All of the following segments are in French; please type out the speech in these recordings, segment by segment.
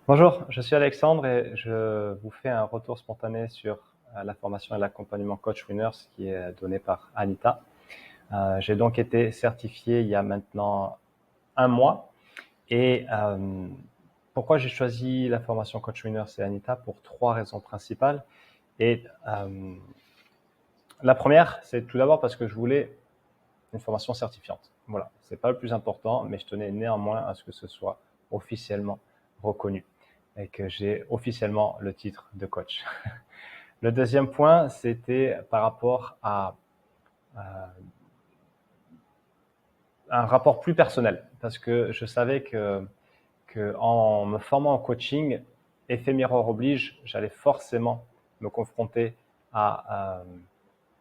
Bonjour, je suis Alexandre et je vous fais un retour spontané sur la formation et l'accompagnement Coach Winners qui est donné par Anita. J'ai donc été certifié il y a maintenant un mois et pourquoi j'ai choisi la formation Coach Winners et Anita? Pour trois raisons principales. Et la première, c'est tout d'abord parce que je voulais une formation certifiante. Voilà, c'est pas le plus important, mais je tenais néanmoins à ce que ce soit officiellement reconnu et que j'ai officiellement le titre de coach. Le deuxième point, c'était par rapport à un rapport plus personnel, parce que je savais que en me formant en coaching, effet miroir oblige, j'allais forcément me confronter à,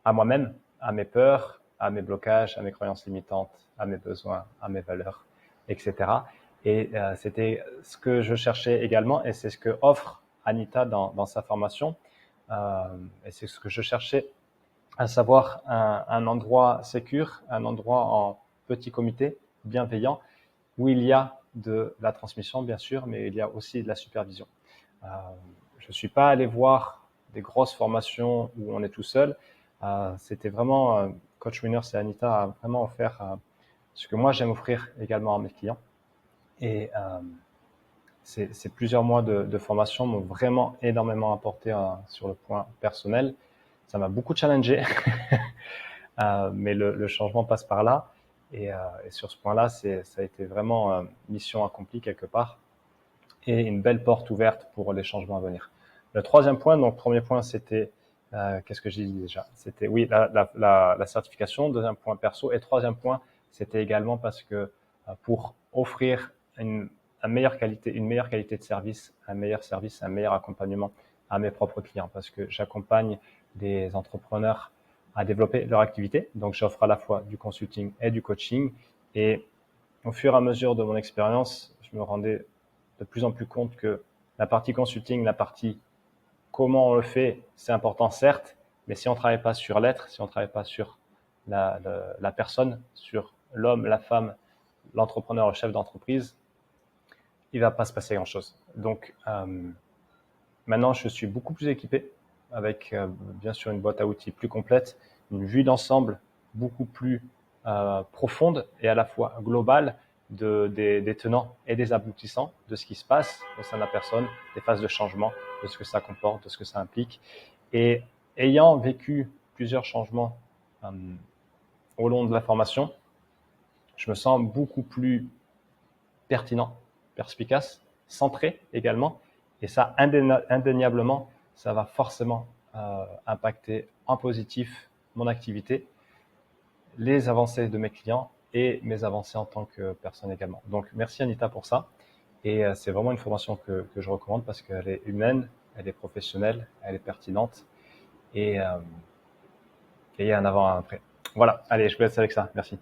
à moi-même, à mes peurs, à mes blocages, à mes croyances limitantes, à mes besoins, à mes valeurs, etc. Et c'était ce que je cherchais également, et c'est ce que offre Anita dans sa formation. Et c'est ce que je cherchais, à savoir un endroit sécure, un endroit en petit comité, bienveillant, où il y a de la transmission, bien sûr, mais il y a aussi de la supervision. Euh, je ne suis pas allé voir des grosses formations où on est tout seul. C'était vraiment, Coach Winners et Anita a vraiment offert ce que moi j'aime offrir également à mes clients. Et ces plusieurs mois de formation m'ont vraiment énormément apporté sur le point personnel. Ça m'a beaucoup challengé, mais le changement passe par là. Et sur ce point-là, ça a été vraiment mission accomplie quelque part et une belle porte ouverte pour les changements à venir. Le troisième point, donc premier point, c'était, qu'est-ce que j'ai dit déjà? C'était, oui, la certification. Deuxième point, perso. Et troisième point, c'était également parce que pour offrir une meilleure qualité de service, un meilleur accompagnement à mes propres clients, parce que j'accompagne des entrepreneurs à développer leur activité. Donc, j'offre à la fois du consulting et du coaching. Et au fur et à mesure de mon expérience, je me rendais de plus en plus compte que la partie consulting, la partie comment on le fait, c'est important certes, mais si on ne travaille pas sur l'être, si on ne travaille pas sur la personne, sur l'homme, la femme, l'entrepreneur, le chef d'entreprise, il ne va pas se passer grand-chose. Donc maintenant, je suis beaucoup plus équipé avec bien sûr une boîte à outils plus complète, une vue d'ensemble beaucoup plus profonde et à la fois globale des tenants et des aboutissants de ce qui se passe au sein de la personne, des phases de changement, de ce que ça comporte, de ce que ça implique. Et ayant vécu plusieurs changements euh, au long de la formation, je me sens beaucoup plus pertinent, perspicace, centré également. Et ça, indéniablement, ça va forcément impacter en positif mon activité, les avancées de mes clients et mes avancées en tant que personne également. Donc, merci Anita pour ça. Et c'est vraiment une formation que je recommande parce qu'elle est humaine, elle est professionnelle, elle est pertinente et il y a un avant et un après. Voilà, allez, je vous laisse avec ça. Merci.